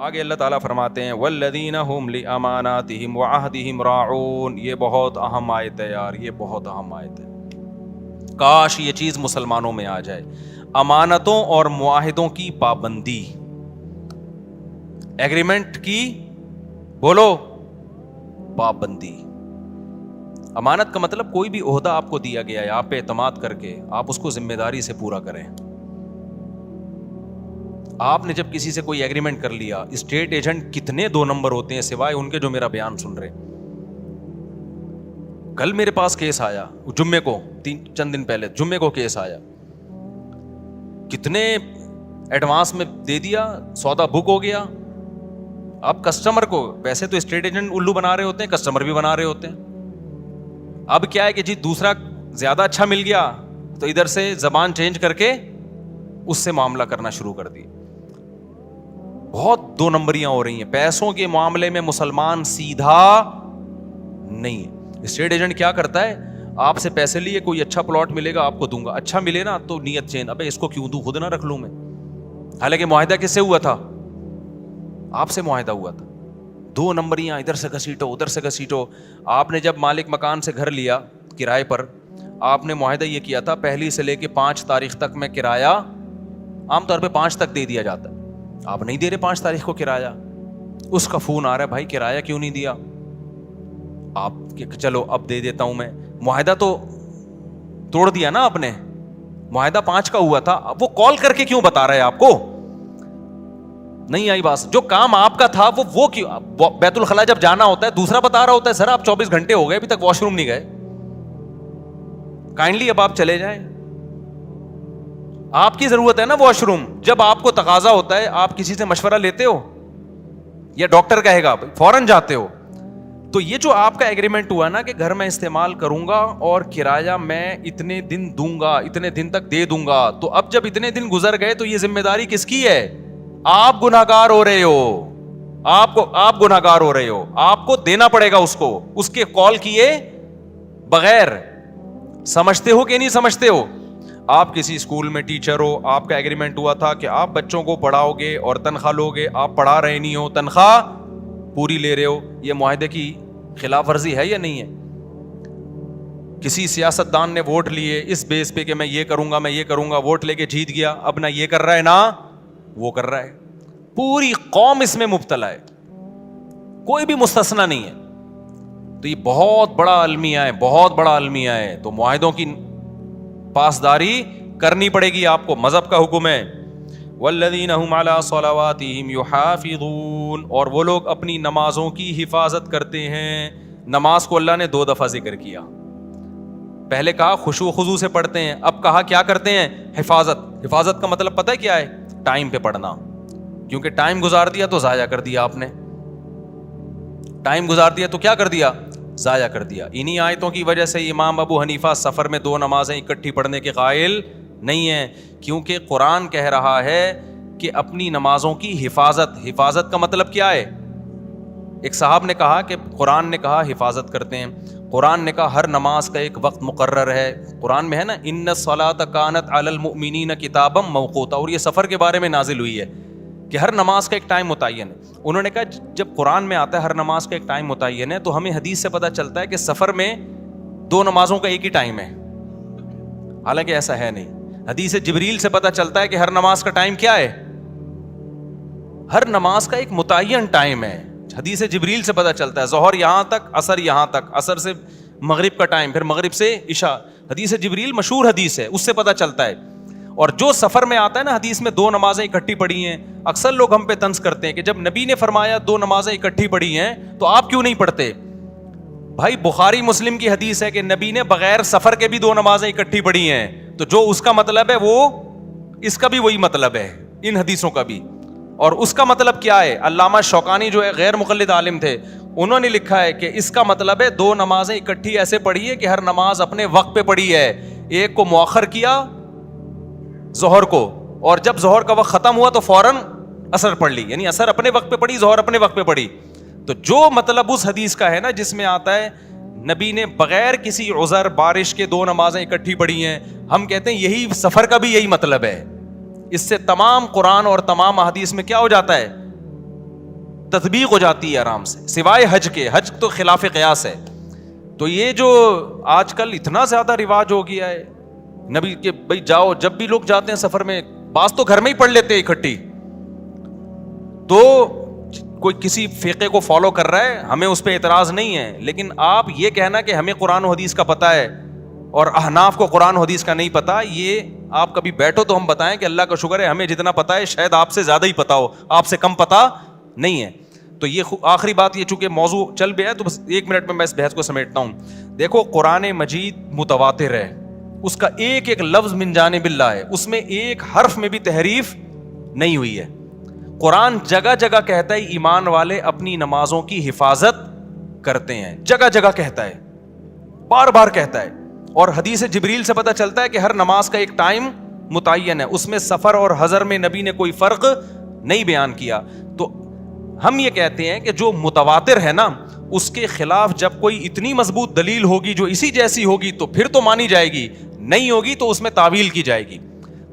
آگے اللہ تعالیٰ فرماتے ہیں والذین هم لأماناتهم وعہدهم راعون. یہ بہت اہم آیت ہے یار, یہ بہت اہم آیت ہے. کاش یہ چیز مسلمانوں میں آ جائے. امانتوں اور معاہدوں کی پابندی, ایگریمنٹ کی بولو پابندی. امانت کا مطلب کوئی بھی عہدہ آپ کو دیا گیا ہے, آپ پہ اعتماد کر کے آپ اس کو ذمہ داری سے پورا کریں. آپ نے جب کسی سے کوئی ایگریمنٹ کر لیا, اسٹیٹ ایجنٹ کتنے 2 نمبر ہوتے ہیں سوائے ان کے جو میرا بیان سن رہے. کل میرے پاس کیس آیا, جمعے کو, چند دن پہلے جمعے کو کیس آیا, کتنے ایڈوانس میں دے دیا, سودا بک ہو گیا. اب کسٹمر کو, ویسے تو اسٹیٹ ایجنٹ الو بنا رہے ہوتے ہیں, کسٹمر بھی بنا رہے ہوتے ہیں. اب کیا ہے کہ جی دوسرا زیادہ اچھا مل گیا تو ادھر سے زبان چینج کر کے اس سے معاملہ کرنا شروع کر دی. بہت 2 نمبریاں ہو رہی ہیں پیسوں کے معاملے میں. مسلمان سیدھا نہیں ہے. اسٹیٹ ایجنٹ کیا کرتا ہے, آپ سے پیسے لیے, کوئی اچھا پلاٹ ملے گا آپ کو دوں گا, اچھا ملے نا تو نیت چین, ابے اس کو کیوں دوں, خود نہ رکھ لوں میں. حالانکہ معاہدہ کس سے ہوا تھا, آپ سے معاہدہ ہوا تھا. 2 نمبریاں ادھر سے گھسیٹو ادھر سے گھسیٹو. آپ نے جب مالک مکان سے گھر لیا کرائے پر, آپ نے معاہدہ یہ کیا تھا 1 سے لے کے 5 تاریخ تک میں کرایہ, عام طور پہ 5 تک دے دیا جاتا ہے. آپ نہیں دے رہے 5 تاریخ کو کرایہ, اس کا فون آ رہا ہے بھائی کرایہ کیوں نہیں دیا. آپ چلو اب دے دیتا ہوں میں. معاہدہ تو توڑ دیا نا آپ نے, معاہدہ 5 کا ہوا تھا. وہ کال کر کے کیوں بتا رہا ہے آپ کو, نہیں آئی بات. جو کام آپ کا تھا وہ کیوں, بیت الخلاء جب جانا ہوتا ہے دوسرا بتا رہا ہوتا ہے سر آپ 24 گھنٹے ہو گئے ابھی تک واش روم نہیں گئے, کائنڈلی اب آپ چلے جائیں. آپ کی ضرورت ہے نا واش روم, جب آپ کو تقاضا ہوتا ہے آپ کسی سے مشورہ لیتے ہو یا ڈاکٹر کہے گا فوراً جاتے ہو. تو یہ جو آپ کا ایگریمنٹ ہوا نا کہ گھر میں استعمال کروں گا اور کرایہ میں اتنے دن دوں گا, اتنے دن تک دے دوں گا, تو اب جب اتنے دن گزر گئے تو یہ ذمہ داری کس کی ہے, آپ گنہگار ہو رہے ہو, آپ گنہگار ہو رہے ہو, آپ کو دینا پڑے گا اس کو, اس کے کال کیے بغیر. سمجھتے ہو کہ نہیں سمجھتے ہو. آپ کسی اسکول میں ٹیچر ہو, آپ کا ایگریمنٹ ہوا تھا کہ آپ بچوں کو پڑھاؤ گے اور تنخواہ لو گے, آپ پڑھا رہے نہیں ہو, تنخواہ پوری لے رہے ہو. یہ معاہدے کی خلاف ورزی ہے یا نہیں ہے. کسی سیاست دان نے ووٹ لیے اس بیس پہ کہ میں یہ کروں گا میں یہ کروں گا, ووٹ لے کے جیت گیا, اب نہ یہ کر رہا ہے نہ وہ کر رہا ہے. پوری قوم اس میں مبتلا ہے, کوئی بھی مستثنا نہیں ہے. تو یہ بہت بڑا المیہ ہے, بہت بڑا المیہ ہے. تو معاہدوں کی پاسداری کرنی پڑے گی آپ کو, مذہب کا حکم ہے. والذین هم علی صلواتہم یحافظون, اور وہ لوگ اپنی نمازوں کی حفاظت کرتے ہیں. نماز کو اللہ نے 2 دفعہ ذکر کیا. پہلے کہا خشوع و خضوع سے پڑھتے ہیں, اب کہا کیا کرتے ہیں, حفاظت. حفاظت کا مطلب پتہ ہے کیا ہے, ٹائم پہ پڑھنا. کیونکہ ٹائم گزار دیا تو ضائع کر دیا آپ نے, ٹائم گزار دیا تو کیا کر دیا, ضائع کر دیا. انہی آیتوں کی وجہ سے امام ابو حنیفہ سفر میں 2 نمازیں اکٹھی پڑھنے کے قائل نہیں ہیں, کیونکہ قرآن کہہ رہا ہے کہ اپنی نمازوں کی حفاظت. حفاظت کا مطلب کیا ہے. ایک صاحب نے کہا کہ قرآن نے کہا حفاظت کرتے ہیں, قرآن نے کہا ہر نماز کا ایک وقت مقرر ہے. قرآن میں ہے نا ان الصلاۃ کانت علی المؤمنین کتابا موقوتا, اور یہ سفر کے بارے میں نازل ہوئی ہے کہ ہر نماز کا ایک ٹائم متعین ہے. انہوں نے کہا جب قرآن میں آتا ہے ہر نماز کا ایک ٹائم متعین ہے, تو ہمیں حدیث سے پتہ چلتا ہے کہ سفر میں 2 نمازوں کا ایک ہی ٹائم ہے. حالانکہ ایسا ہے نہیں. حدیث جبریل سے پتہ چلتا ہے کہ ہر نماز کا ٹائم کیا ہے, ہر نماز کا ایک متعین ٹائم ہے. حدیث جبریل سے پتہ چلتا ہے ظہر یہاں تک, عصر یہاں تک, عصر سے مغرب کا ٹائم, پھر مغرب سے عشاء. حدیث جبریل مشہور حدیث ہے, اس سے پتہ چلتا ہے. اور جو سفر میں آتا ہے نا حدیث میں 2 نمازیں اکٹھی پڑھی ہیں, اکثر لوگ ہم پہ طنز کرتے ہیں کہ جب نبی نے فرمایا 2 نمازیں اکٹھی پڑھی ہیں تو آپ کیوں نہیں پڑھتے. بھائی بخاری مسلم کی حدیث ہے کہ نبی نے بغیر سفر کے بھی 2 نمازیں اکٹھی پڑھی ہیں, تو جو اس کا مطلب ہے وہ اس کا بھی وہی مطلب ہے, ان حدیثوں کا بھی. اور اس کا مطلب کیا ہے, علامہ شوکانی جو ہے غیر مقلد عالم تھے, انہوں نے لکھا ہے کہ اس کا مطلب ہے 2 نمازیں اکٹھی ایسے پڑھی ہے کہ ہر نماز اپنے وقت پہ پڑھی ہے. ایک کو مؤخر کیا ظہر کو, اور جب ظہر کا وقت ختم ہوا تو فوراً عصر پڑھ لی, یعنی عصر اپنے وقت پہ پڑھی, ظہر اپنے وقت پہ پڑھی. تو جو مطلب اس حدیث کا ہے نا جس میں آتا ہے نبی نے بغیر کسی عذر بارش کے 2 نمازیں اکٹھی پڑھی ہیں, ہم کہتے ہیں یہی سفر کا بھی یہی مطلب ہے. اس سے تمام قرآن اور تمام احادیث میں کیا ہو جاتا ہے, تطبیق ہو جاتی ہے آرام سے, سوائے حج کے. حج تو خلاف قیاس ہے. تو یہ جو آج کل اتنا زیادہ رواج ہو گیا ہے نبی کہ بھائی جاؤ, جب بھی لوگ جاتے ہیں سفر میں, بعض تو گھر میں ہی پڑھ لیتے ہیں اکٹھی. تو کوئی کسی فقہ کو فالو کر رہا ہے, ہمیں اس پہ اعتراض نہیں ہے, لیکن آپ یہ کہنا کہ ہمیں قرآن و حدیث کا پتہ ہے اور احناف کو قرآن و حدیث کا نہیں پتا, یہ آپ کبھی بیٹھو تو ہم بتائیں کہ اللہ کا شکر ہے ہمیں جتنا پتا ہے شاید آپ سے زیادہ ہی پتا ہو, آپ سے کم پتا نہیں ہے. تو یہ آخری بات, یہ چونکہ موضوع چل گیا ہے تو بس 1 منٹ میں اس بحث کو سمیٹتا ہوں. دیکھو قرآن مجید متواتر ہے, اس کا ایک ایک لفظ من جانب اللہ ہے, اس میں ایک حرف میں بھی تحریف نہیں ہوئی ہے. قرآن جگہ جگہ کہتا ہے ایمان والے اپنی نمازوں کی حفاظت کرتے ہیں, جگہ جگہ کہتا ہے, بار بار کہتا ہے. اور حدیث جبریل سے پتہ چلتا ہے کہ ہر نماز کا ایک ٹائم متعین ہے, اس میں سفر اور حضر میں نبی نے کوئی فرق نہیں بیان کیا. تو ہم یہ کہتے ہیں کہ جو متواتر ہے نا, اس کے خلاف جب کوئی اتنی مضبوط دلیل ہوگی جو اسی جیسی ہوگی تو پھر تو مانی جائے گی, نہیں ہوگی تو اس میں تعویل کی جائے گی.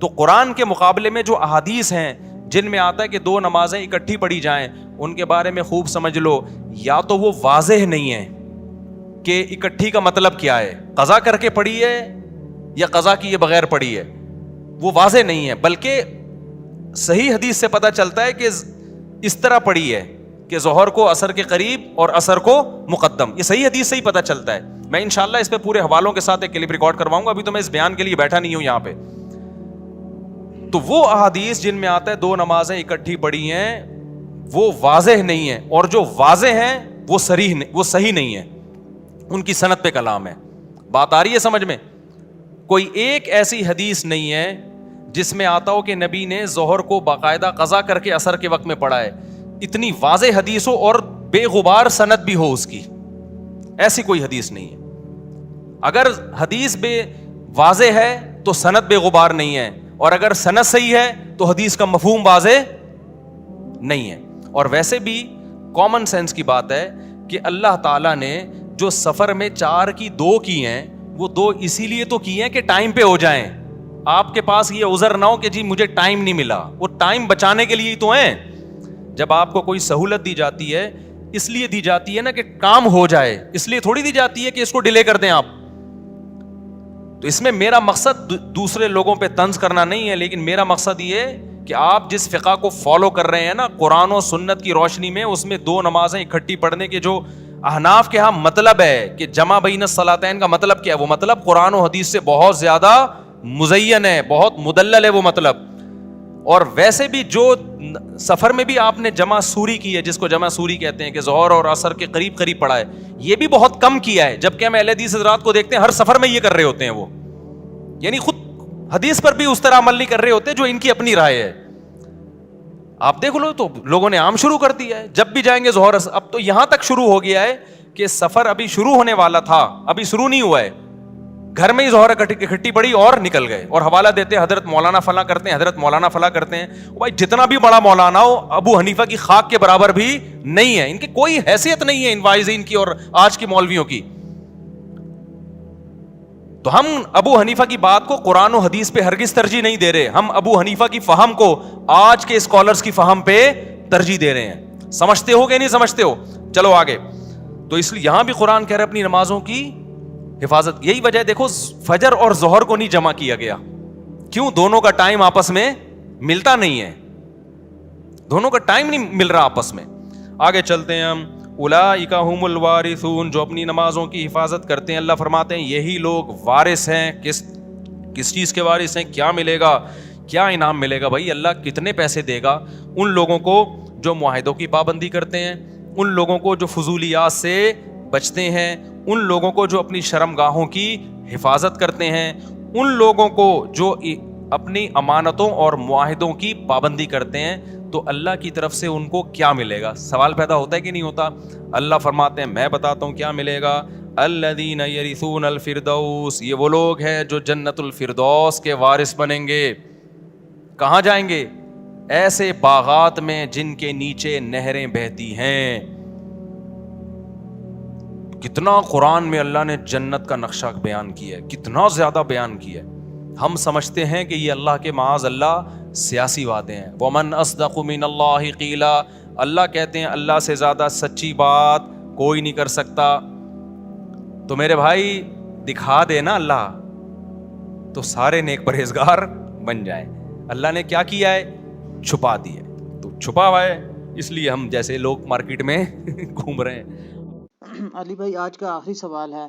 تو قرآن کے مقابلے میں جو احادیث ہیں جن میں آتا ہے کہ 2 نمازیں اکٹھی پڑھی جائیں, ان کے بارے میں خوب سمجھ لو, یا تو وہ واضح نہیں ہے کہ اکٹھی کا مطلب کیا ہے, قضا کر کے پڑھی ہے یا قضا کیے بغیر پڑھی ہے, وہ واضح نہیں ہے. بلکہ صحیح حدیث سے پتہ چلتا ہے کہ اس طرح پڑھی ہے کہ ظہر کو عصر کے قریب اور عصر کو مقدم, یہ صحیح حدیث سے ہی پتہ چلتا ہے. میں انشاءاللہ اس پہ پورے حوالوں کے ساتھ ایک کلپ ریکارڈ کرواؤں گا, ابھی تو میں اس بیان کے لیے بیٹھا نہیں ہوں یہاں پہ. تو وہ احادیث جن میں آتا ہے 2 نمازیں اکٹھی پڑھی ہیں وہ واضح نہیں ہے, اور جو واضح ہیں وہ صحیح نہیں ہے, ان کی سند پہ کلام ہے. بات آ رہی ہے سمجھ میں؟ کوئی ایک ایسی حدیث نہیں ہے جس میں آتا ہو کہ نبی نے ظہر کو باقاعدہ قضا کر کے عصر کے وقت میں پڑھا ہے. اتنی واضح حدیث ہو اور بے غبار سند بھی ہو اس کی, ایسی کوئی حدیث نہیں ہے. اگر حدیث بے واضح ہے تو سند بے غبار نہیں ہے, اور اگر سند صحیح ہے تو حدیث کا مفہوم واضح نہیں ہے. اور ویسے بھی کامن سینس کی بات ہے کہ اللہ تعالیٰ نے جو سفر میں 4 کی 2 کی ہیں, وہ 2 اسی لیے تو کی ہیں کہ ٹائم پہ ہو جائیں. آپ کے پاس یہ عذر نہ ہو کہ جی مجھے ٹائم نہیں ملا, وہ ٹائم بچانے کے لیے ہی تو ہیں. جب آپ کو کوئی سہولت دی جاتی ہے اس لیے دی جاتی ہے نا کہ کام ہو جائے, اس لیے تھوڑی دی جاتی ہے کہ اس کو ڈیلے کر دیں آپ. تو اس میں میرا مقصد دوسرے لوگوں پہ طنز کرنا نہیں ہے, لیکن میرا مقصد یہ کہ آپ جس فقہ کو فالو کر رہے ہیں نا قرآن و سنت کی روشنی میں, اس میں 2 نمازیں اکٹھی پڑھنے کے جو احناف کے ہاں مطلب ہے کہ جمع بین الصلاتین کا مطلب کیا ہے, وہ مطلب قرآن و حدیث سے بہت زیادہ مزین ہے, بہت مدلل ہے وہ مطلب. اور ویسے بھی جو سفر میں بھی آپ نے جمع سوری کی ہے, جس کو جمع سوری کہتے ہیں کہ ظہر اور عصر کے قریب قریب پڑھا ہے, یہ بھی بہت کم کیا ہے. جبکہ ہم اہل حدیث حضرات کو دیکھتے ہیں ہر سفر میں یہ کر رہے ہوتے ہیں, وہ یعنی خود حدیث پر بھی اس طرح عمل نہیں کر رہے ہوتے جو ان کی اپنی رائے ہے. آپ دیکھ لو تو لوگوں نے عام شروع کر دیا ہے, جب بھی جائیں گے ظہر. اب تو یہاں تک شروع ہو گیا ہے کہ سفر ابھی شروع ہونے والا تھا, ابھی شروع نہیں ہوا ہے, گھر میں ہی ظہر اکٹھی پڑی اور نکل گئے, اور حوالہ دیتے ہیں حضرت مولانا فلاں کرتے ہیں, حضرت مولانا فلاں کرتے ہیں. بھائی جتنا بھی بڑا مولانا ہو ابو حنیفہ کی خاک کے برابر بھی نہیں ہے, ان کی کوئی حیثیت نہیں ہے ان واعظین کی اور آج کی مولویوں کی. تو ہم ابو حنیفہ کی بات کو قرآن و حدیث پہ ہرگز ترجیح نہیں دے رہے, ہم ابو حنیفہ کی فہم کو آج کے اسکالرز کی فہم پہ ترجیح دے رہے ہیں. سمجھتے ہو کہ نہیں سمجھتے ہو؟ چلو آگے. تو اس لیے یہاں بھی قرآن کہہ رہے اپنی نمازوں کی حفاظت. یہی وجہ ہے دیکھو فجر اور ظہر کو نہیں جمع کیا گیا, کیوں؟ دونوں کا ٹائم آپس میں ملتا نہیں ہے, دونوں کا ٹائم نہیں مل رہا آپس میں. آگے چلتے ہیں ہم. اولئک هم الوارثون, جو اپنی نمازوں کی حفاظت کرتے ہیں, اللہ فرماتے ہیں یہی لوگ وارث ہیں. کس چیز کے وارث ہیں؟ کیا ملے گا, کیا انعام ملے گا؟ بھائی اللہ کتنے پیسے دے گا ان لوگوں کو جو معاہدوں کی پابندی کرتے ہیں, ان لوگوں کو جو فضولیات سے بچتے ہیں, ان لوگوں کو جو اپنی شرمگاہوں کی حفاظت کرتے ہیں, ان لوگوں کو جو اپنی امانتوں اور معاہدوں کی پابندی کرتے ہیں. تو اللہ کی طرف سے ان کو کیا ملے گا؟ سوال پیدا ہوتا ہے کہ نہیں ہوتا؟ اللہ فرماتے ہیں میں بتاتا ہوں کیا ملے گا. الذین یرثون الفردوس, یہ وہ لوگ ہیں جو جنت الفردوس کے وارث بنیں گے. کہاں جائیں گے؟ ایسے باغات میں جن کے نیچے نہریں بہتی ہیں. کتنا قرآن میں اللہ نے جنت کا نقشہ بیان کیا ہے, کتنا زیادہ بیان کیا ہے. ہم سمجھتے ہیں کہ یہ اللہ کے معاذ اللہ سیاسی وعدے ہیں. وَمَنْ أَصْدَقُ مِنَ اللَّهِ قِيلًا, اللہ کہتے ہیں اللہ سے زیادہ سچی بات کوئی نہیں کر سکتا. تو میرے بھائی دکھا دے نا اللہ تو سارے نیک پرہیزگار بن جائیں. اللہ نے کیا کیا ہے؟ چھپا دیا ہے. تو چھپا ہوا ہے اس لیے ہم جیسے لوگ مارکیٹ میں گھوم رہے ہیں. علی بھائی آج کا آخری سوال ہے.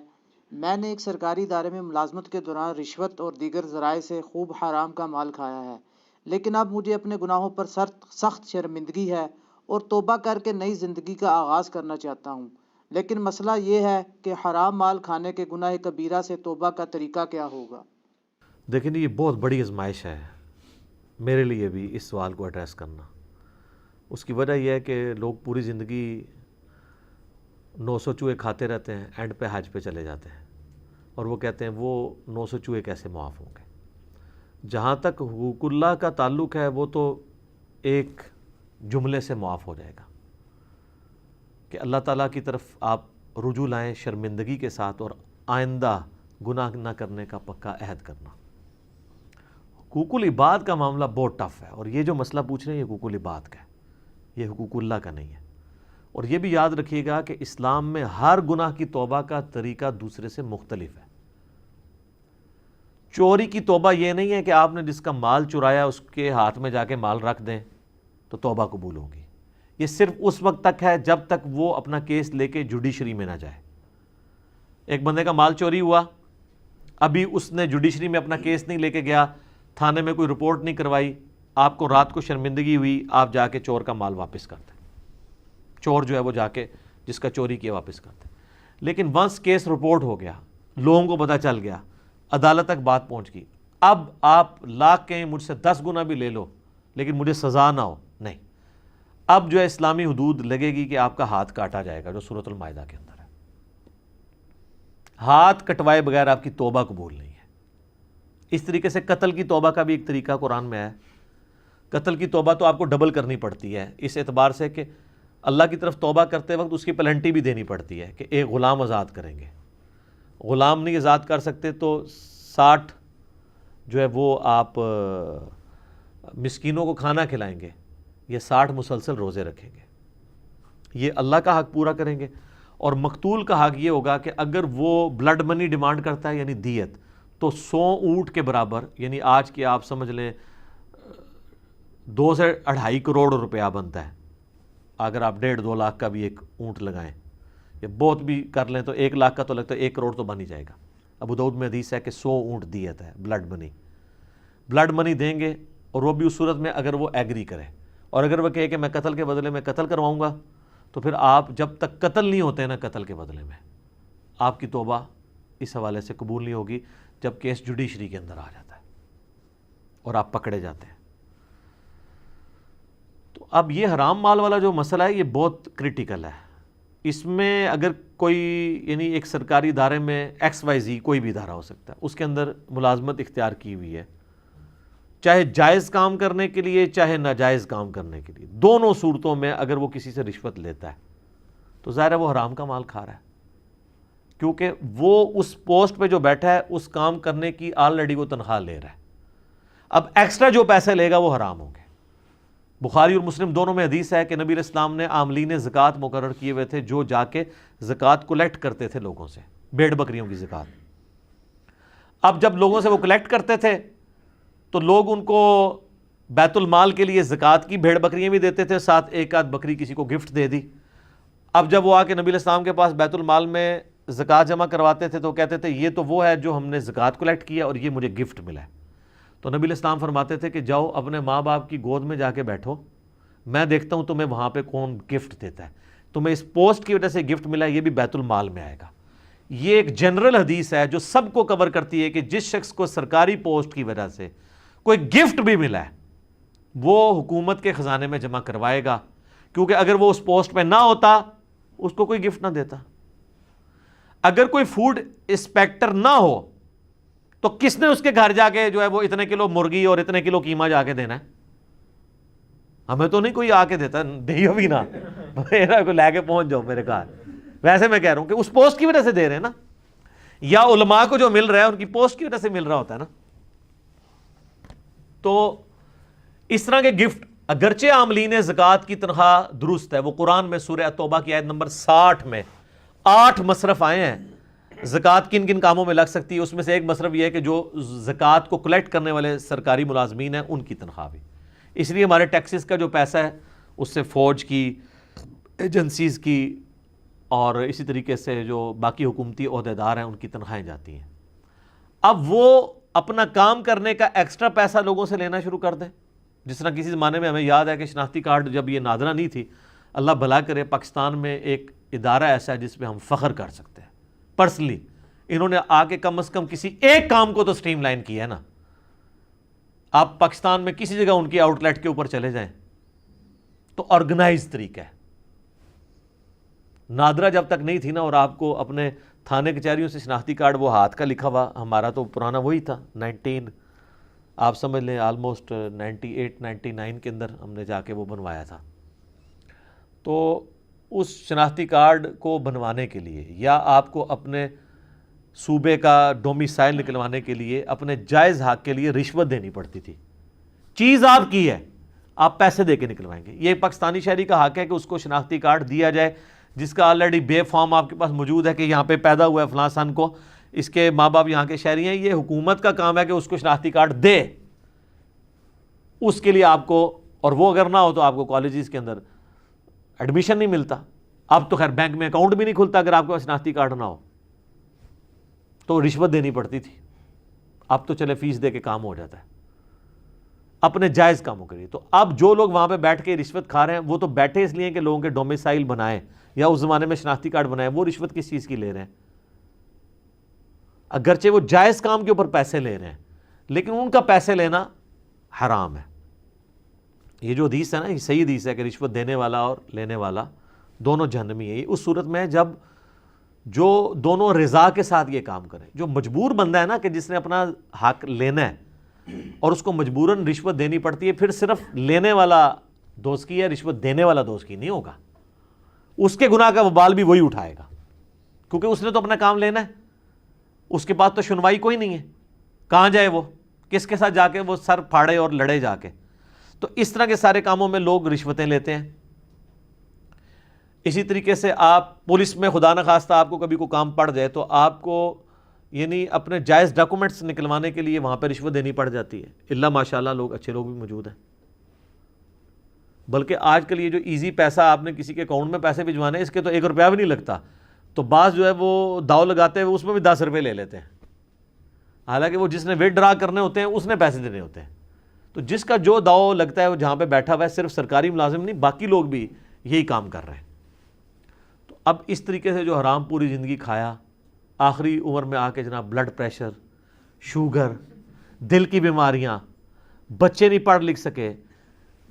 میں نے ایک سرکاری ادارے میں ملازمت کے دوران رشوت اور دیگر ذرائع سے خوب حرام کا مال کھایا ہے، لیکن اب مجھے اپنے گناہوں پر سخت شرمندگی ہے اور توبہ کر کے نئی زندگی کا آغاز کرنا چاہتا ہوں. لیکن مسئلہ یہ ہے کہ حرام مال کھانے کے گناہ کبیرہ سے توبہ کا طریقہ کیا ہوگا؟ دیکھیں یہ بہت بڑی آزمائش ہے میرے لیے بھی اس سوال کو ایڈریس کرنا. اس کی وجہ یہ ہے کہ لوگ پوری زندگی 900 چوہے کھاتے رہتے ہیں، اینڈ پہ حج پہ چلے جاتے ہیں اور وہ کہتے ہیں وہ 900 چوہے کیسے معاف ہوں گے. جہاں تک حقوق اللہ کا تعلق ہے وہ تو ایک جملے سے معاف ہو جائے گا کہ اللہ تعالیٰ کی طرف آپ رجوع لائیں شرمندگی کے ساتھ اور آئندہ گناہ نہ کرنے کا پکا عہد کرنا. حقوق العباد کا معاملہ بہت ٹف ہے، اور یہ جو مسئلہ پوچھ رہے ہیں یہ حقوق العباد کا ہے، یہ حقوق اللہ کا نہیں ہے. اور یہ بھی یاد رکھیے گا کہ اسلام میں ہر گناہ کی توبہ کا طریقہ دوسرے سے مختلف ہے. چوری کی توبہ یہ نہیں ہے کہ آپ نے جس کا مال چرایا اس کے ہاتھ میں جا کے مال رکھ دیں تو توبہ قبول ہوگی. یہ صرف اس وقت تک ہے جب تک وہ اپنا کیس لے کے جوڈیشری میں نہ جائے. ایک بندے کا مال چوری ہوا، ابھی اس نے جوڈیشری میں اپنا کیس نہیں لے کے گیا، تھانے میں کوئی رپورٹ نہیں کروائی، آپ کو رات کو شرمندگی ہوئی، آپ جا کے چور کا مال واپس کرتے. چور جو ہے وہ جا کے جس کا چوری کیا واپس کرتے. لیکن ونس کیس رپورٹ ہو گیا، لوگوں کو پتہ چل گیا، عدالت تک بات پہنچ گئی، اب آپ لاکھ کہیں مجھ سے 10 گنا بھی لے لو لیکن مجھے سزا نہ ہو، نہیں. اب جو ہے اسلامی حدود لگے گی کہ آپ کا ہاتھ کاٹا جائے گا، جو سورۃ المائدہ کے اندر ہے. ہاتھ کٹوائے بغیر آپ کی توبہ قبول نہیں ہے. اس طریقے سے قتل کی توبہ کا بھی ایک طریقہ قرآن میں ہے. قتل کی توبہ تو آپ کو ڈبل کرنی پڑتی ہے اس اعتبار سے کہ اللہ کی طرف توبہ کرتے وقت اس کی پلنٹی بھی دینی پڑتی ہے کہ ایک غلام آزاد کریں گے. غلام نہیں آزاد کر سکتے تو 60 جو ہے وہ آپ مسکینوں کو کھانا کھلائیں گے، یہ 60 مسلسل روزے رکھیں گے. یہ اللہ کا حق پورا کریں گے. اور مقتول کا حق یہ ہوگا کہ اگر وہ بلڈ منی ڈیمانڈ کرتا ہے یعنی دیت، تو 100 اونٹ کے برابر، یعنی آج کے آپ سمجھ لیں 2 سے 2.5 کروڑ روپیہ بنتا ہے. اگر آپ 1.5-2 لاکھ کا بھی ایک اونٹ لگائیں یا بہت بھی کر لیں تو 1 لاکھ کا تو لگتا ہے 1 کروڑ تو بن ہی جائے گا. ابو داؤد میں حدیث ہے کہ 100 اونٹ دیت ہے بلڈ منی دیں گے. اور وہ بھی اس صورت میں اگر وہ ایگری کرے، اور اگر وہ کہے کہ میں قتل کے بدلے میں قتل کرواؤں گا، تو پھر آپ جب تک قتل نہیں ہوتے نا قتل کے بدلے میں، آپ کی توبہ اس حوالے سے قبول نہیں ہوگی جب کیس جوڈیشری کے اندر آ جاتا ہے اور آپ پکڑے جاتے ہیں. تو اب یہ حرام مال والا جو مسئلہ ہے یہ بہت کریٹیکل ہے. اس میں اگر کوئی یعنی ایک سرکاری ادارے میں XYZ کوئی بھی ادارہ ہو سکتا ہے، اس کے اندر ملازمت اختیار کی ہوئی ہے، چاہے جائز کام کرنے کے لیے چاہے ناجائز کام کرنے کے لیے، دونوں صورتوں میں اگر وہ کسی سے رشوت لیتا ہے تو ظاہر ہے وہ حرام کا مال کھا رہا ہے، کیونکہ وہ اس پوسٹ پہ جو بیٹھا ہے اس کام کرنے کی آلریڈی وہ تنخواہ لے رہا ہے. اب ایکسٹرا جو پیسے لے گا وہ حرام ہوں گے. بخاری اور مسلم دونوں میں حدیث ہے کہ نبی علیہ السلام نے عاملین زکوٰۃ مقرر کیے ہوئے تھے جو جا کے زکوٰۃ کلیکٹ کرتے تھے لوگوں سے، بھیڑ بکریوں کی زکوٰۃ. اب جب لوگوں سے وہ کلیکٹ کرتے تھے تو لوگ ان کو بیت المال کے لیے زکوٰۃ کی بھیڑ بکریاں بھی دیتے تھے، ساتھ ایک آدھ بکری کسی کو گفٹ دے دی. اب جب وہ آ کے نبی علیہ السلام کے پاس بیت المال میں زکوٰۃ جمع کرواتے تھے تو کہتے تھے یہ تو وہ ہے جو ہم نے زکوٰۃ کلیکٹ کیا اور یہ مجھے گفٹ ملا ہے. تو نبی علیہ السلام فرماتے تھے کہ جاؤ اپنے ماں باپ کی گود میں جا کے بیٹھو، میں دیکھتا ہوں تمہیں وہاں پہ کون گفٹ دیتا ہے، تمہیں اس پوسٹ کی وجہ سے گفٹ ملا ہے، یہ بھی بیت المال میں آئے گا. یہ ایک جنرل حدیث ہے جو سب کو کور کرتی ہے کہ جس شخص کو سرکاری پوسٹ کی وجہ سے کوئی گفٹ بھی ملا ہے وہ حکومت کے خزانے میں جمع کروائے گا، کیونکہ اگر وہ اس پوسٹ پہ نہ ہوتا اس کو کوئی گفٹ نہ دیتا. اگر کوئی فوڈ انسپیکٹر نہ ہو تو کس نے اس کے گھر جا کے جو ہے وہ اتنے کلو مرغی اور اتنے کلو قیمہ جا کے دینا ہے؟ ہمیں تو نہیں کوئی آ کے دیتا، دیو بھی نہ میرا کو لے کے پہنچ جاؤ میرے گھر. ویسے میں کہہ رہا ہوں کہ اس پوسٹ کی وجہ سے دے رہے ہیں نا، یا علماء کو جو مل رہا ہے ان کی پوسٹ کی وجہ سے مل رہا ہوتا ہے نا. تو اس طرح کے گفٹ اگرچہ عاملین زکوٰۃ کی تنخواہ درست ہے، وہ قرآن میں سورہ توبہ کی آیت نمبر 60 میں 8 مصرف آئے ہیں زکوٰۃ کن کن کاموں میں لگ سکتی ہے، اس میں سے ایک مصرف یہ ہے کہ جو زکوٰۃ کو کلیکٹ کرنے والے سرکاری ملازمین ہیں ان کی تنخواہ بھی. اس لیے ہمارے ٹیکسز کا جو پیسہ ہے اس سے فوج کی، ایجنسیز کی اور اسی طریقے سے جو باقی حکومتی عہدیدار ہیں ان کی تنخواہیں جاتی ہیں. اب وہ اپنا کام کرنے کا ایکسٹرا پیسہ لوگوں سے لینا شروع کر دیں. جس طرح کسی زمانے میں ہمیں یاد ہے کہ شناختی کارڈ جب یہ نادرہ نہیں تھی، اللہ بھلا کرے پاکستان میں ایک ادارہ ایسا ہے جس پہ ہم فخر کر سکتے ہیں پرسنلی. انہوں نے آ کے کم از کم کسی ایک کام کو تو سٹریم لائن کیا ہے نا. آپ پاکستان میں کسی جگہ ان کی آؤٹ لیٹ کے اوپر چلے جائیں تو آرگنائز طریقہ ہے. نادرہ جب تک نہیں تھی نا، اور آپ کو اپنے تھانے کچہریوں سے شناختی کارڈ وہ ہاتھ کا لکھا ہوا، ہمارا تو پرانا وہی تھا 19 آپ سمجھ لیں آلموسٹ 98 99 کے اندر ہم نے جا کے وہ بنوایا تھا. تو اس شناختی کارڈ کو بنوانے کے لیے یا آپ کو اپنے صوبے کا ڈومیسائل نکلوانے کے لیے اپنے جائز حق کے لیے رشوت دینی پڑتی تھی. چیز آپ کی ہے، آپ پیسے دے کے نکلوائیں گے. یہ پاکستانی شہری کا حق ہے کہ اس کو شناختی کارڈ دیا جائے جس کا آلریڈی بے فارم آپ کے پاس موجود ہے کہ یہاں پہ پیدا ہوا ہے فلاں سن کو، اس کے ماں باپ یہاں کے شہری ہیں. یہ حکومت کا کام ہے کہ اس کو شناختی کارڈ دے. اس کے لیے آپ کو، اور وہ اگر نہ ہو تو آپ کو کالجز کے اندر ایڈمیشن نہیں ملتا. اب تو خیر بینک میں اکاؤنٹ بھی نہیں کھلتا اگر آپ کے پاس شناختی کارڈ نہ ہو، تو رشوت دینی پڑتی تھی. اب تو چلے فیس دے کے کام ہو جاتا ہے اپنے جائز کاموں کے لیے. تو اب جو لوگ وہاں پہ بیٹھ کے رشوت کھا رہے ہیں وہ تو بیٹھے اس لیے کہ لوگوں کے ڈومیسائل بنائیں یا اس زمانے میں شناختی کارڈ بنائیں. وہ رشوت کس چیز کی لے رہے ہیں؟ اگرچہ وہ جائز کام کے اوپر پیسے لے رہے ہیں لیکن ان کا پیسے لینا حرام ہے. یہ جو حدیث ہے نا، یہ صحیح حدیث ہے کہ رشوت دینے والا اور لینے والا دونوں جہنمی ہے. یہ اس صورت میں جب جو دونوں رضا کے ساتھ یہ کام کریں. جو مجبور بندہ ہے نا کہ جس نے اپنا حق لینا ہے اور اس کو مجبوراً رشوت دینی پڑتی ہے، پھر صرف لینے والا دوست کی ہے، رشوت دینے والا دوست کی نہیں ہوگا. اس کے گناہ کا وبال بھی وہی اٹھائے گا کیونکہ اس نے تو اپنا کام لینا ہے. اس کے پاس تو سنوائی کوئی نہیں ہے. کہاں جائے وہ، کس کے ساتھ جا کے وہ سر پھاڑے اور لڑے جا کے. تو اس طرح کے سارے کاموں میں لوگ رشوتیں لیتے ہیں. اسی طریقے سے آپ پولیس میں خدا نخواستہ آپ کو کبھی کوئی کام پڑ جائے تو آپ کو یعنی اپنے جائز ڈاکومنٹس نکلوانے کے لیے وہاں پہ رشوت دینی پڑ جاتی ہے. اللہ ماشاءاللہ لوگ اچھے لوگ بھی موجود ہیں. بلکہ آج کل یہ جو ایزی پیسہ آپ نے کسی کے اکاؤنٹ میں پیسے بھجوانے، اس کے تو 1 روپیہ بھی نہیں لگتا. تو بعض جو ہے وہ داؤ لگاتے ہیں، اس میں بھی 10 روپے لے لیتے ہیں، حالانکہ وہ جس نے ویٹ ڈرا کرنے ہوتے ہیں اس نے پیسے دینے ہوتے ہیں. تو جس کا جو داؤ لگتا ہے وہ جہاں پہ بیٹھا ہوا ہے، صرف سرکاری ملازم نہیں باقی لوگ بھی یہی کام کر رہے ہیں. تو اب اس طریقے سے جو حرام پوری زندگی کھایا، آخری عمر میں آ کے جناب بلڈ پریشر، شوگر، دل کی بیماریاں، بچے نہیں پڑھ لکھ سکے،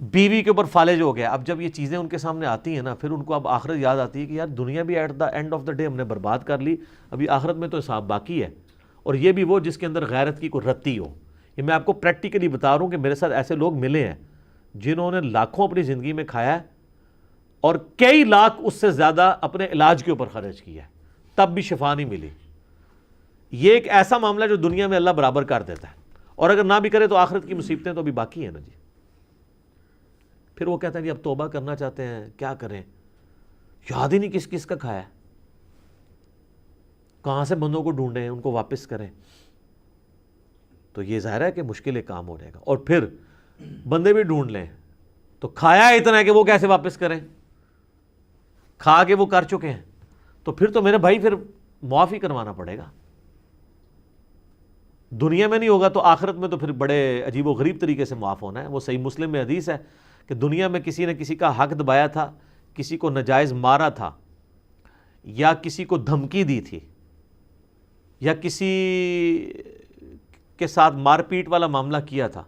بیوی کے اوپر فالج ہو گیا. اب جب یہ چیزیں ان کے سامنے آتی ہیں نا، پھر ان کو اب آخرت یاد آتی ہے کہ یار دنیا بھی at the end of the day ہم نے برباد کر لی، ابھی آخرت میں تو حساب باقی ہے. اور یہ بھی وہ جس کے اندر غیرت کی کوئی رتی ہو. یہ میں آپ کو پریکٹیکلی بتا رہا ہوں کہ میرے ساتھ ایسے لوگ ملے ہیں جنہوں نے لاکھوں اپنی زندگی میں کھایا ہے اور کئی لاکھ اس سے زیادہ اپنے علاج کے اوپر خرچ کیا ہے، تب بھی شفا نہیں ملی. یہ ایک ایسا معاملہ جو دنیا میں اللہ برابر کر دیتا ہے، اور اگر نہ بھی کرے تو آخرت کی مصیبتیں تو ابھی باقی ہیں نا جی. پھر وہ کہتا ہے جی اب توبہ کرنا چاہتے ہیں، کیا کریں؟ یاد ہی نہیں کس کس کا کھایا ہے، کہاں سے بندوں کو ڈھونڈیں، ان کو واپس کریں. تو یہ ظاہر ہے کہ مشکل ایک کام ہو جائے گا. اور پھر بندے بھی ڈھونڈ لیں تو کھایا اتنا ہے کہ وہ کیسے واپس کریں؟ کھا کے وہ کر چکے ہیں تو پھر تو میرے بھائی پھر معافی کروانا پڑے گا. دنیا میں نہیں ہوگا تو آخرت میں تو پھر بڑے عجیب و غریب طریقے سے معاف ہونا ہے. وہ صحیح مسلم میں حدیث ہے کہ دنیا میں کسی نے کسی کا حق دبایا تھا، کسی کو ناجائز مارا تھا، یا کسی کو دھمکی دی تھی، یا کسی کے ساتھ مار پیٹ والا معاملہ کیا تھا،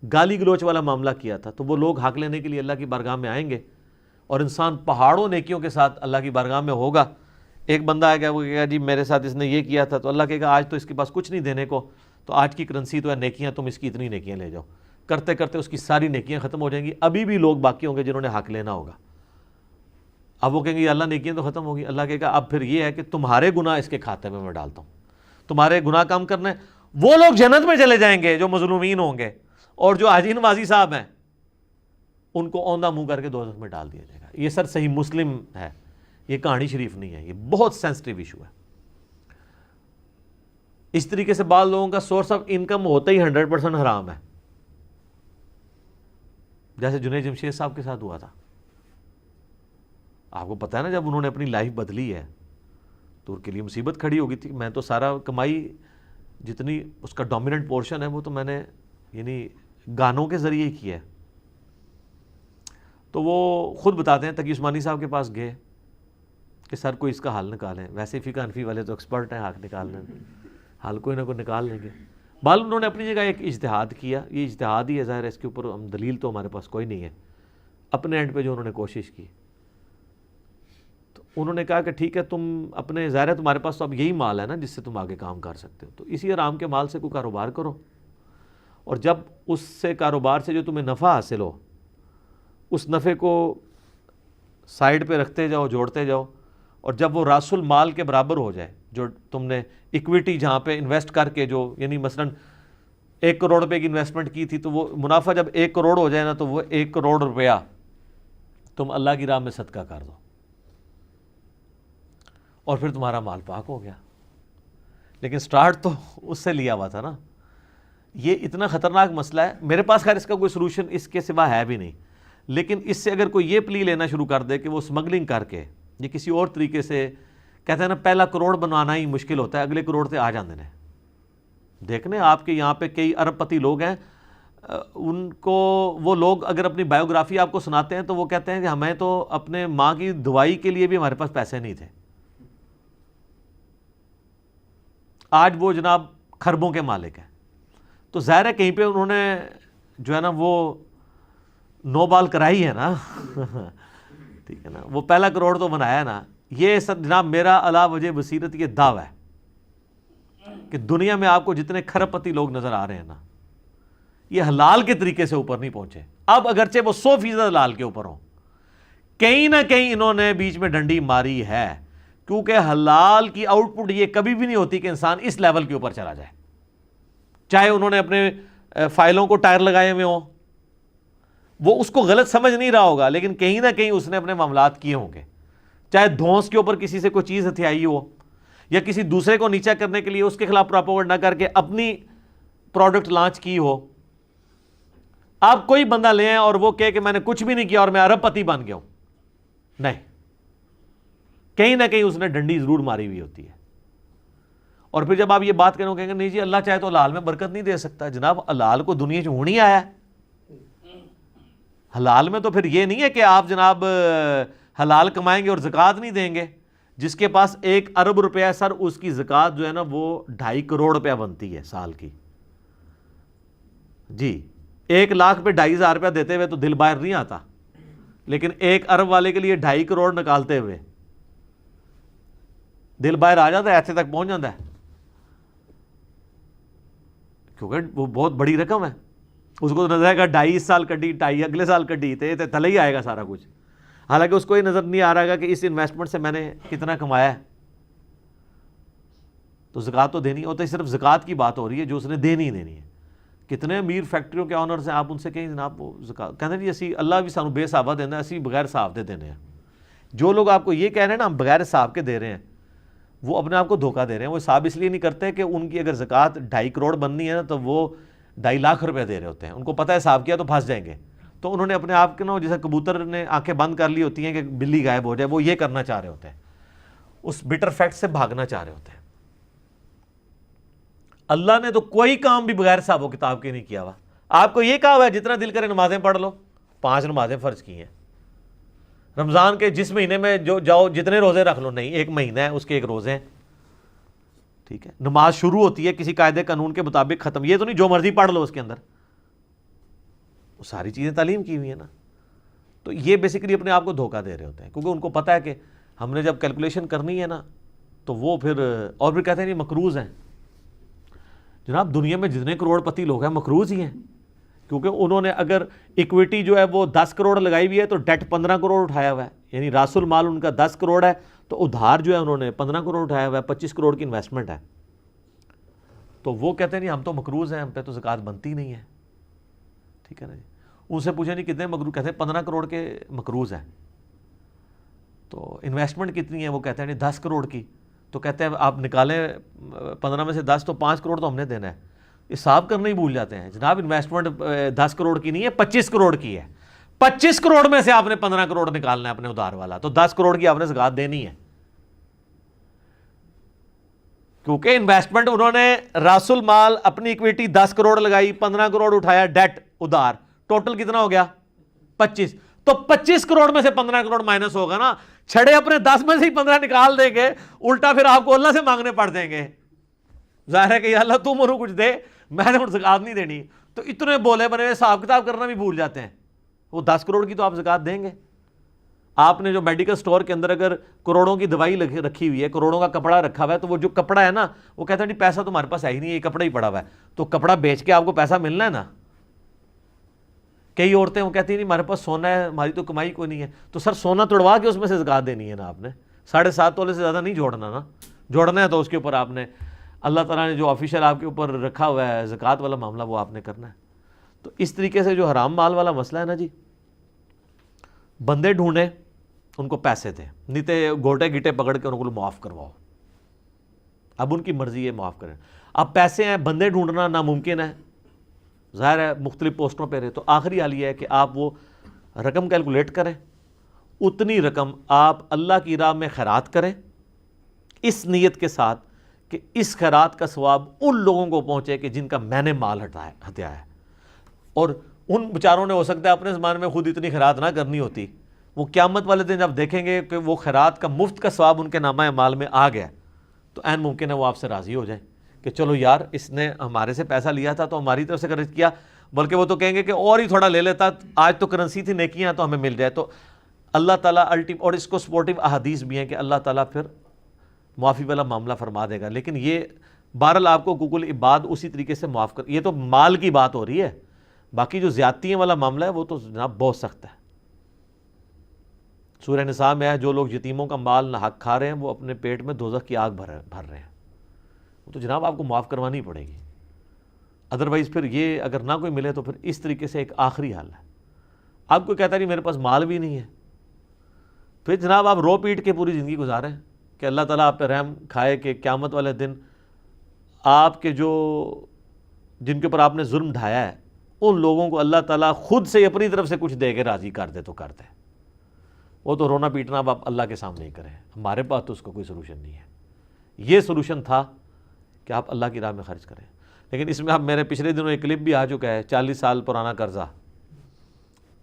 گالی گلوچ والا معاملہ کیا تھا، تو وہ لوگ حق لینے کے لیے اللہ کی بارگاہ میں آئیں گے اور انسان پہاڑوں نیکیوں کے ساتھ اللہ کی بارگاہ میں ہوگا. ایک بندہ آئے گا، وہ کہے گا جی میرے ساتھ اس نے یہ کیا تھا، تو اللہ کہے گا آج تو اس کے پاس کچھ نہیں دینے کو، تو آج کی کرنسی تو ہے نیکیاں، تم اس کی اتنی نیکیاں لے جاؤ. کرتے کرتے اس کی ساری نیکیاں ختم ہو جائیں گی. ابھی بھی لوگ باقی ہوں گے جنہوں نے حق لینا ہوگا. اب وہ کہیں گے اللہ نیکیاں تو ختم ہوگی. اللہ کہے گا اب پھر یہ ہے کہ تمہارے گناہ اس کے کھاتے میں ڈالتا ہوں، تمہارے گناہ کم کرنا ہے. وہ لوگ جنت میں چلے جائیں گے جو مظلومین ہوں گے، اور جو حاجی نوازی صاحب ہیں ان کو اوندھا منہ کر کے دوزخ میں ڈال دیا جائے گا. یہ سر صحیح مسلم ہے, یہ کہانی شریف نہیں ہے, یہ بہت سینسٹیو ایشو ہے. اس طریقے سے بعض لوگوں کا سورس آف انکم ہوتا ہی 100% حرام ہے, جیسے جنید جمشید صاحب کے ساتھ ہوا تھا. آپ کو پتا ہے نا, جب انہوں نے اپنی لائف بدلی ہے تو ان کے لیے مصیبت کھڑی ہو گئی تھی. میں تو سارا کمائی جتنی اس کا ڈومیننٹ پورشن ہے وہ تو میں نے یعنی گانوں کے ذریعے ہی کیا ہے. تو وہ خود بتاتے ہیں, تقی عثمانی صاحب کے پاس گئے کہ سر کوئی اس کا حل نکالیں. ویسے فقہ حنفی والے تو ایکسپرٹ ہیں حق نکالنے میں, حل کوئی نہ کوئی نکال لیں گے. بال انہوں نے اپنی جگہ ایک اجتہاد کیا, یہ اجتہاد ہی ہے ظاہر ہے, اس کے اوپر ہم دلیل تو ہمارے پاس کوئی نہیں ہے. اپنے اینڈ پہ جو انہوں نے کوشش کی, تو انہوں نے کہا کہ ٹھیک ہے تم اپنے, ظاہر ہے تمہارے پاس تو اب یہی مال ہے نا جس سے تم آگے کام کر سکتے ہو, تو اسی حرام کے مال سے کوئی کاروبار کرو, اور جب اس سے کاروبار سے جو تمہیں نفع حاصل ہو اس نفع کو سائڈ پہ رکھتے جاؤ, جوڑتے جاؤ, اور جب وہ راس المال کے برابر ہو جائے, جو تم نے ایکویٹی جہاں پہ انویسٹ کر کے, جو یعنی مثلا 1 کروڑ روپے کی انویسٹمنٹ کی تھی, تو وہ منافع جب 1 کروڑ ہو جائے نا, تو وہ 1 کروڑ روپیہ تم اللہ کی راہ میں صدقہ کر دو, اور پھر تمہارا مال پاک ہو گیا. لیکن سٹارٹ تو اس سے لیا ہوا تھا نا. یہ اتنا خطرناک مسئلہ ہے, میرے پاس خیر اس کا کوئی سلوشن اس کے سوا ہے بھی نہیں, لیکن اس سے اگر کوئی یہ پلی لینا شروع کر دے کہ وہ سمگلنگ کر کے یا کسی اور طریقے سے, کہتے ہیں نا پہلا کروڑ بنوانا ہی مشکل ہوتا ہے, اگلے کروڑ سے آ جاندے ہیں. دیکھنے آپ کے یہاں پہ کئی ارب پتی لوگ ہیں, ان کو وہ لوگ اگر اپنی بایوگرافی آپ کو سناتے ہیں تو وہ کہتے ہیں کہ ہمیں تو اپنے ماں کی دوائی کے لیے بھی ہمارے پاس پیسے نہیں تھے. آج وہ جناب خربوں کے مالک ہیں. تو ظاہر ہے کہیں پہ انہوں نے جو ہے نا وہ نو بال کرائی ہے نا ٹھیک ہے نا, وہ پہلا کروڑ تو بنایا ہے نا. یہ سب جناب میرا علا وجہ بصیرت یہ دعویٰ ہے کہ دنیا میں آپ کو جتنے کھرب پتی لوگ نظر آ رہے ہیں نا, یہ حلال کے طریقے سے اوپر نہیں پہنچے. اب اگرچہ وہ 100% حلال کے اوپر ہوں, کہیں نہ کہیں انہوں نے بیچ میں ڈنڈی ماری ہے, کیونکہ حلال کی آؤٹ پٹ یہ کبھی بھی نہیں ہوتی کہ انسان اس لیول کے اوپر چلا جائے. چاہے انہوں نے اپنے فائلوں کو ٹائر لگائے ہوئے ہوں, وہ اس کو غلط سمجھ نہیں رہا ہوگا, لیکن کہیں نہ کہیں اس نے اپنے معاملات کیے ہوں گے. چاہے دھونس کے اوپر کسی سے کوئی چیز ہتھیائی ہو, یا کسی دوسرے کو نیچا کرنے کے لیے اس کے خلاف پراپوگنڈا کر کے اپنی پروڈکٹ لانچ کی ہو. آپ کوئی بندہ لے آئیں اور وہ کہے کہ میں نے کچھ بھی نہیں کیا اور میں ارب پتی بن گیا ہوں, نہیں, کہیں نہ کہیں اس نے ڈنڈی ضرور ماری ہوئی ہوتی ہے. اور پھر جب آپ یہ بات کریں کہیں گے نہیں جی اللہ چاہے تو حلال میں برکت نہیں دے سکتا. جناب حلال کو دنیا سے ہونی آیا ہے. حلال میں تو پھر یہ نہیں ہے کہ آپ جناب حلال کمائیں گے اور زکوٰۃ نہیں دیں گے. جس کے پاس 1 ارب روپیہ سر, اس کی زکوٰۃ جو ہے نا وہ 2.5 کروڑ روپیہ بنتی ہے سال کی. جی 1 لاکھ پہ 2.5 روپیہ دیتے ہوئے تو دل باہر نہیں آتا, لیکن 1 ارب والے کے لیے 2.5 کروڑ نکالتے ہوئے دل باہر آ جاتا ہے, ایسے تک پہنچ جاتا ہے, کیونکہ وہ بہت بڑی رقم ہے. اس کو نظر آئے گا 2.5 سال کڈی, 2.5 اگلے سال کڈی, تھلے ہی آئے گا سارا کچھ. حالانکہ اس کو یہ نظر نہیں آ رہا کہ اس انویسٹمنٹ سے میں نے کتنا کمایا ہے. تو زکوٰۃ تو دینی ہوتا ہے, صرف زکوٰۃ کی بات ہو رہی ہے جو اس نے دینی ہی دینی ہے. کتنے امیر فیکٹریوں کے آنرز ہیں, آپ ان سے کہیں جناب وہ زکوٰۃ, کہتے ہیں جی اسی اللہ بھی سانو بے حسابہ دینا, اسی بغیر حساب دے دینے ہیں. جو لوگ آپ کو یہ کہہ رہے ہیں نا ہم بغیر حساب کے دے رہے ہیں, وہ اپنے آپ کو دھوکہ دے رہے ہیں. وہ حساب اس لیے نہیں کرتے کہ ان کی اگر زکوٰۃ 2.5 کروڑ بننی ہے نا تو وہ 2.5 لاکھ روپے دے رہے ہوتے ہیں. ان کو پتہ ہے حساب کیا تو پھنس جائیں گے. تو انہوں نے اپنے آپ کے نا جیسے کبوتر نے آنکھیں بند کر لی ہوتی ہیں کہ بلی غائب ہو جائے, وہ یہ کرنا چاہ رہے ہوتے ہیں, اس بٹر فیکٹ سے بھاگنا چاہ رہے ہوتے ہیں. اللہ نے تو کوئی کام بھی بغیر حساب و کتاب کے نہیں کیا ہوا. آپ کو یہ کہا ہوا ہے جتنا دل کرے نمازیں پڑھ لو, 5 نمازیں فرض کی ہیں. رمضان کے جس مہینے میں جو جاؤ جتنے روزے رکھ لو, نہیں 1 مہینہ ہے اس کے 1 روزے ہیں, ٹھیک ہے. نماز شروع ہوتی ہے کسی قاعدے قانون کے مطابق, ختم یہ تو نہیں جو مرضی پڑھ لو اس کے اندر, وہ ساری چیزیں تعلیم کی ہوئی ہیں نا. تو یہ بیسیکلی اپنے آپ کو دھوکہ دے رہے ہوتے ہیں, کیونکہ ان کو پتہ ہے کہ ہم نے جب کیلکولیشن کرنی ہے نا تو وہ پھر اور بھی کہتے ہیں یہ مقروض ہیں. جناب دنیا میں جتنے کروڑ پتی لوگ ہیں مقروض ہی ہیں, کیونکہ انہوں نے اگر ایکویٹی جو ہے وہ 10 کروڑ لگائی ہوئی ہے تو ڈیٹ 15 کروڑ اٹھایا ہوا ہے, یعنی راس المال ان کا 10 کروڑ ہے تو ادھار جو ہے انہوں نے 15 کروڑ اٹھایا ہوا ہے, 25 کروڑ کی انویسٹمنٹ ہے. تو وہ کہتے ہیں نہیں ہم تو مقروض ہیں, ہم پہ تو زکوٰۃ بنتی نہیں ہے, ٹھیک ہے نا جی. ان سے پوچھیں جی کتنے مقروض، کہتے ہیں 15 کروڑ کے مقروض ہیں. تو انویسٹمنٹ کتنی ہے؟ وہ کہتے ہیں نہیں 10 کروڑ کی. تو کہتے ہیں آپ نکالیں 15 میں سے 10 تو 5 کروڑ تو ہم نے دینا ہے. حساب کرنا ہی بھول جاتے ہیں. جناب انویسٹمنٹ 10 کروڑ کی نہیں ہے، 25 کروڑ کی ہے. 25 کروڑ میں سے آپ نے 15 کروڑ نکالنا ہے اپنے ادھار والا، تو 10 کروڑ کی آپ نے زکوٰۃ دینی ہے. کیونکہ انویسٹمنٹ انہوں نے راس المال اپنی اکویٹی 10 کروڑ لگائی، 15 کروڑ اٹھایا ڈیٹ ادھار، ٹوٹل کتنا ہو گیا 25. تو 25 کروڑ میں سے 15 کروڑ مائنس ہوگا نا. چھڑے اپنے 10 میں سے ہی 15 نکال دیں گے، الٹا پھر آپ کو اللہ سے مانگنے پڑ دیں گے. ظاہر ہے کہ یا اللہ تم انہوں کچھ دے، میں نے زکوٰۃ نہیں دینی. تو اتنے بولے بنے حساب کتاب کرنا بھی بھول جاتے ہیں. وہ 10 کروڑ کی تو آپ زکوٰۃ دیں گے. آپ نے جو میڈیکل سٹور کے اندر اگر کروڑوں کی دوائی رکھی ہوئی ہے، کروڑوں کا کپڑا رکھا ہوا ہے، تو وہ جو کپڑا ہے نا، وہ کہتا ہے نہیں پیسہ تمہارے پاس ہے ہی نہیں، یہ کپڑا ہی پڑا ہوا ہے. تو کپڑا بیچ کے آپ کو پیسہ ملنا ہے نا. کئی عورتیں وہ کہتی ہیں نہیں ہمارے پاس سونا ہے، ہماری تو کمائی کوئی نہیں ہے. تو سر سونا توڑوا کے اس میں سے زکوٰۃ دینی ہے نا. آپ نے 7.5 تولے سے زیادہ نہیں جوڑنا نا. جوڑنا ہے تو اس کے اوپر آپ نے اللہ تعالیٰ نے جو آفیشیل آپ کے اوپر رکھا ہوا ہے زکوٰۃ والا معاملہ، وہ آپ نے کرنا ہے. تو اس طریقے سے جو حرام مال والا مسئلہ ہے نا جی، بندے ڈھونڈیں ان کو پیسے دیں، نہیں تو گوٹے گیٹے پکڑ کے ان کو معاف کرواؤ. اب ان کی مرضی ہے معاف کریں. اب پیسے ہیں، بندے ڈھونڈنا ناممکن ہے، ظاہر ہے مختلف پوسٹوں پہ رہے. تو آخری حال یہ ہے کہ آپ وہ رقم کیلکولیٹ کریں، اتنی رقم آپ اللہ کی راہ میں خیرات کریں، اس نیت کے ساتھ کہ اس خیرات کا ثواب ان لوگوں کو پہنچے کہ جن کا میں نے مال ہتیا ہے. اور ان بیچاروں نے ہو سکتا ہے اپنے زمانے میں خود اتنی خیرات نہ کرنی ہوتی. وہ قیامت والے دن جب دیکھیں گے کہ وہ خیرات کا مفت کا ثواب ان کے نامہ مال میں آ گیا، تو عین ممکن ہے وہ آپ سے راضی ہو جائیں کہ چلو یار اس نے ہمارے سے پیسہ لیا تھا تو ہماری طرف سے خرچ کیا، بلکہ وہ تو کہیں گے کہ اور ہی تھوڑا لے لیتا، آج تو کرنسی تھی نیکیاں تو ہمیں مل جائے. تو اللہ تعالیٰ اور اس کو سپورٹیو احادیث بھی ہیں کہ اللہ تعالیٰ پھر معافی والا معاملہ فرما دے گا. لیکن یہ بہرحال آپ کو حقوق العباد اسی طریقے سے معاف کر، یہ تو مال کی بات ہو رہی ہے. باقی جو زیادتیوں والا معاملہ ہے وہ تو جناب بہت سخت ہے. سورہ نساء میں ہے جو لوگ یتیموں کا مال ناحق کھا رہے ہیں وہ اپنے پیٹ میں دوزخ کی آگ بھر رہے ہیں. وہ تو جناب آپ کو معاف کروانی پڑے گی. ادروائز پھر یہ اگر نہ کوئی ملے تو پھر اس طریقے سے ایک آخری حل ہے. آپ کو کہتا ہے نہیں میرے پاس مال بھی نہیں ہے، پھر جناب آپ رو پیٹ کے پوری زندگی گزاریں کہ اللہ تعالیٰ آپ پہ رحم کھائے کہ قیامت والے دن آپ کے جن کے اوپر آپ نے ظلم ڈھایا ہے ان لوگوں کو اللہ تعالیٰ خود سے اپنی طرف سے کچھ دے کے راضی کر دے تو کر دے. وہ تو رونا پیٹنا اب آپ اللہ کے سامنے ہی کریں، ہمارے پاس تو اس کا کوئی سلوشن نہیں ہے. یہ سلوشن تھا کہ آپ اللہ کی راہ میں خرچ کریں. لیکن اس میں اب میرے پچھلے دنوں ایک کلپ بھی آ چکا ہے، 40 سال پرانا قرضہ،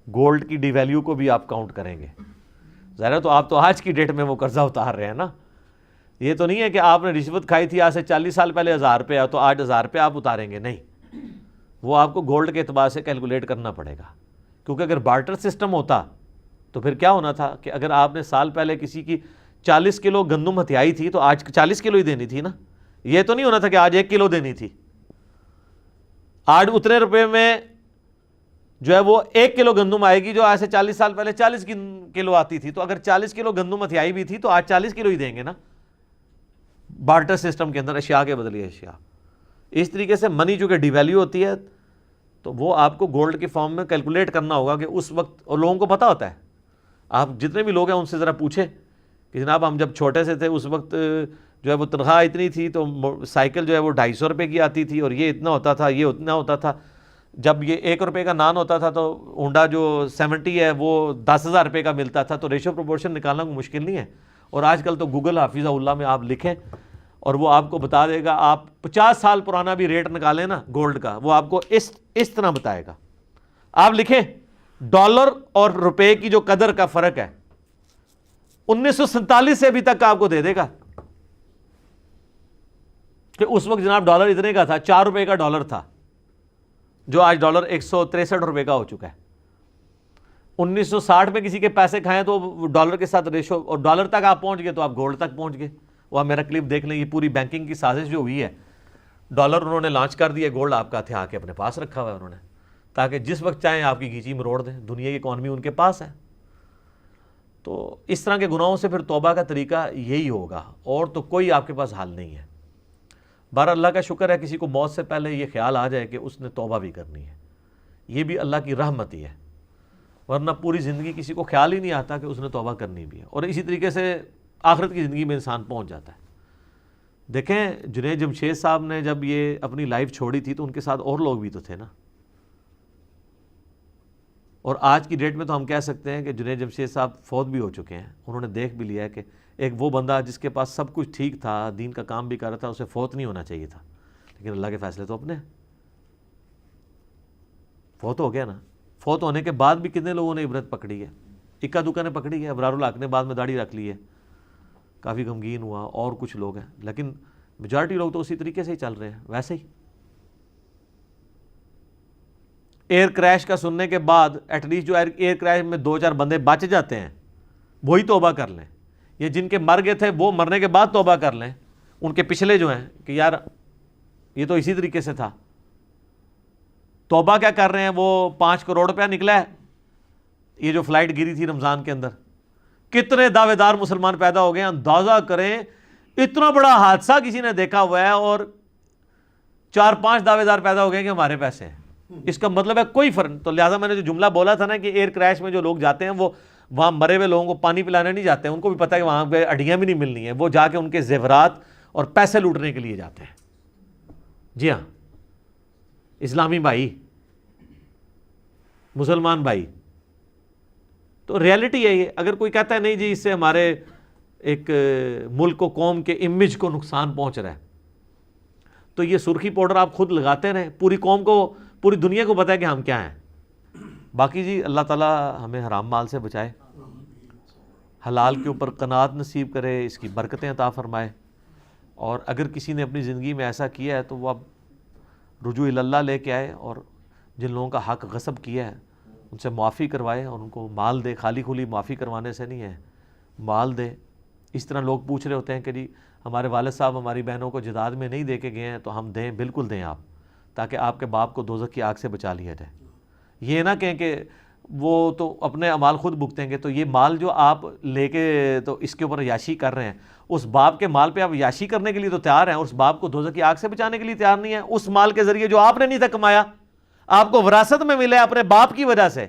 گولڈ کی ڈی ویلیو کو بھی آپ کاؤنٹ کریں گے. ظاہر ہے تو آپ تو آج کی ڈیٹ میں وہ قرضہ اتار رہے ہیں نا. یہ تو نہیں ہے کہ آپ نے رشوت کھائی تھی آج سے 40 سال پہلے 1000 روپیہ تو آج 1000 روپیہ آپ اتاریں گے، نہیں. وہ آپ کو گولڈ کے اعتبار سے کیلکولیٹ کرنا پڑے گا. کیونکہ اگر بارٹر سسٹم ہوتا تو پھر کیا ہونا تھا کہ اگر آپ نے سال پہلے کسی کی 40 کلو گندم ہتھیائی تھی تو آج 40 کلو ہی دینی تھی نا. یہ تو نہیں ہونا تھا کہ آج 1 کلو دینی تھی. آج اتنے روپے میں جو ہے وہ 1 کلو گندم آئے گی جو آج سے 40 سال پہلے 40 کلو آتی تھی. تو اگر 40 کلو گندم ہتھیائی بھی تھی تو آج 40 کلو ہی دیں گے نا. بارٹر سسٹم کے اندر اشیاء کے بدلے اشیاء. اس طریقے سے منی جو کہ ڈی ویلیو ہوتی ہے تو وہ آپ کو گولڈ کے فارم میں کیلکولیٹ کرنا ہوگا کہ اس وقت، اور لوگوں کو پتہ ہوتا ہے. آپ جتنے بھی لوگ ہیں ان سے ذرا پوچھیں کہ جناب ہم جب چھوٹے سے تھے اس وقت جو ہے وہ تنخواہ اتنی تھی تو سائیکل جو ہے وہ 250 روپے کی آتی تھی اور یہ اتنا ہوتا تھا، یہ اتنا ہوتا تھا. جب یہ 1 روپے کا نان ہوتا تھا تو ہونڈا جو 70 ہے وہ 10,000 روپے کا ملتا تھا. تو ریشو پروپورشن نکالنا کوئی مشکل نہیں ہے. اور آج کل تو گوگل حافظہ اللہ میں آپ لکھیں اور وہ آپ کو بتا دے گا. آپ 50 سال پرانا بھی ریٹ نکالیں نا گولڈ کا، وہ آپ کو اس طرح بتائے گا. آپ لکھیں ڈالر اور روپے کی جو قدر کا فرق ہے 1947 سے ابھی تک آپ کو دے دے گا کہ اس وقت جناب ڈالر اتنے کا تھا، 4 روپے کا ڈالر تھا جو آج ڈالر 163 روپے کا ہو چکا ہے. 1960 میں کسی کے پیسے کھائیں تو ڈالر کے ساتھ ریشو، اور ڈالر تک آپ پہنچ گئے تو آپ گولڈ تک پہنچ گئے. وہ آپ میرا کلپ دیکھ لیں. یہ پوری بینکنگ کی سازش جو ہوئی ہے، ڈالر انہوں نے لانچ کر دیا، گولڈ آپ کا ہتھیار کے اپنے پاس رکھا ہوا ہے انہوں نے، تاکہ جس وقت چاہیں آپ کی گھیچی مروڑ دیں. دنیا کی اکانومی ان کے پاس ہے. تو اس طرح کے گناہوں سے پھر توبہ کا طریقہ یہی ہوگا، اور تو کوئی آپ کے پاس حل نہیں ہے. بہرحال اللہ کا شکر ہے کسی کو موت سے پہلے یہ خیال آ جائے کہ اس نے توبہ بھی کرنی ہے. یہ بھی اللہ کی رحمت ہی ہے، ورنہ پوری زندگی کسی کو خیال ہی نہیں آتا کہ اس نے توبہ کرنی بھی ہے، اور اسی طریقے سے آخرت کی زندگی میں انسان پہنچ جاتا ہے۔ دیکھیں جنید جمشید صاحب نے جب یہ اپنی لائف چھوڑی تھی تو ان کے ساتھ اور لوگ بھی تو تھے نا، اور آج کی ڈیٹ میں تو ہم کہہ سکتے ہیں کہ جنید جمشید صاحب فوت بھی ہو چکے ہیں۔ انہوں نے دیکھ بھی لیا ہے کہ ایک وہ بندہ جس کے پاس سب کچھ ٹھیک تھا، دین کا کام بھی کر رہا تھا، اسے فوت نہیں ہونا چاہیے تھا، لیکن اللہ کے فیصلے تو اپنے ہیں۔ فوت ہو گیا نا، فوت ہونے کے بعد بھی کتنے لوگوں نے عبرت پکڑی ہے، اکا دکا نے پکڑی ہے۔ ابرار الحق نے بعد میں داڑھی رکھ لی ہے، کافی غمگین ہوا، اور کچھ لوگ ہیں، لیکن میجارٹی لوگ تو اسی طریقے سے ہی چل رہے ہیں ویسے ہی۔ ایئر کریش کا سننے کے بعد ایٹ لیسٹ جو ایئر کریش میں 2-4 بندے بچ جاتے ہیں وہی توبہ کر لیں، یہ جن کے مر گئے تھے وہ مرنے کے بعد توبہ کر لیں، ان کے پچھلے جو ہیں کہ یار یہ تو اسی طریقے سے تھا۔ توبہ کیا کر رہے ہیں، وہ 5 کروڑ روپیہ نکلا ہے، یہ جو فلائٹ گری تھی رمضان کے اندر، کتنے دعوے دار مسلمان پیدا ہو گئے ہیں، اندازہ کریں اتنا بڑا حادثہ کسی نے دیکھا ہوا ہے اور 4-5 دعوے دار پیدا ہو گئے کہ ہمارے پیسے ہیں۔ اس کا مطلب ہے کوئی فرق، تو لہٰذا میں نے جو جملہ بولا تھا نا کہ ایئر کریش میں جو لوگ جاتے ہیں وہ وہاں مرے ہوئے لوگوں کو پانی پلانے نہیں جاتے ہیں، ان کو بھی پتہ ہے کہ وہاں پہ ہڈیاں بھی نہیں ملنی ہیں، وہ جا کے ان کے زیورات اور پیسے لوٹنے کے لیے جاتے ہیں۔ جی ہاں اسلامی بھائی، مسلمان بھائی، تو ریالٹی ہے یہ۔ اگر کوئی کہتا ہے نہیں جی اس سے ہمارے ایک ملک و قوم کے امیج کو نقصان پہنچ رہا ہے، تو یہ سرخی پاؤڈر آپ خود لگاتے رہیں، پوری قوم کو، پوری دنیا کو پتہ ہے کہ ہم کیا ہیں۔ باقی جی اللہ تعالیٰ ہمیں حرام مال سے بچائے، حلال کے اوپر قناعت نصیب کرے، اس کی برکتیں عطا فرمائے، اور اگر کسی نے اپنی زندگی میں ایسا کیا ہے تو وہ اب رجوع اللہ لے کے آئے، اور جن لوگوں کا حق غصب کیا ہے ان سے معافی کروائے اور ان کو مال دے۔ خالی کھلی معافی کروانے سے نہیں ہے، مال دے۔ اس طرح لوگ پوچھ رہے ہوتے ہیں کہ جی ہمارے والد صاحب ہماری بہنوں کو جداد میں نہیں دے کے گئے ہیں تو ہم دیں، بالکل دیں آپ، تاکہ آپ کے باپ کو دوزخ کی آگ سے بچا لیا جائے۔ یہ نہ کہیں کہ وہ تو اپنے اعمال خود بھگتیں گے، تو یہ مال جو آپ لے کے تو اس کے اوپر عیاشی کر رہے ہیں، اس باپ کے مال پہ آپ عیاشی کرنے کے لیے تو تیار ہیں، اور اس باپ کو دوزخ کی آگ سے بچانے کے لیے تیار نہیں ہیں۔ اس مال کے ذریعے جو آپ نے نہیں تھا کمایا، آپ کو وراثت میں ملے اپنے باپ کی وجہ سے،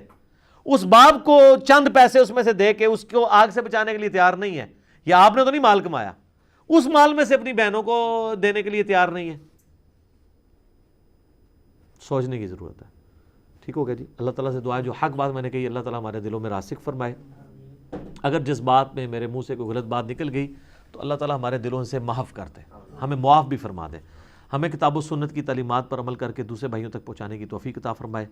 اس باپ کو چند پیسے اس میں سے دے کے اس کو آگ سے بچانے کے لیے تیار نہیں ہے، یا آپ نے تو نہیں مال کمایا، اس مال میں سے اپنی بہنوں کو دینے کے لیے تیار نہیں ہے۔ سوچنے کی ضرورت ہے۔ ٹھیک ہو گیا جی، اللہ تعالیٰ سے دعا ہے جو حق بات میں نے کہی اللہ تعالیٰ ہمارے دلوں میں راسخ فرمائے، اگر جس بات میں میرے منہ سے کوئی غلط بات نکل گئی تو اللہ تعالیٰ ہمارے دلوں سے معاف کر دے، ہمیں معاف بھی فرما دے، ہمیں کتاب و سنت کی تعلیمات پر عمل کر کے دوسرے بھائیوں تک پہنچانے کی توفیق عطا فرمائے۔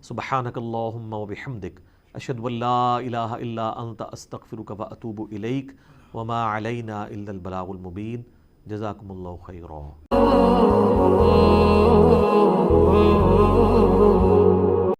سبحانک اللہم و بحمدک، اشہد ان لا الہ الا انت، استغفرک و اتوب الیک، وما علینا الا البلاغ المبین۔ جزاکم اللہ خیرا۔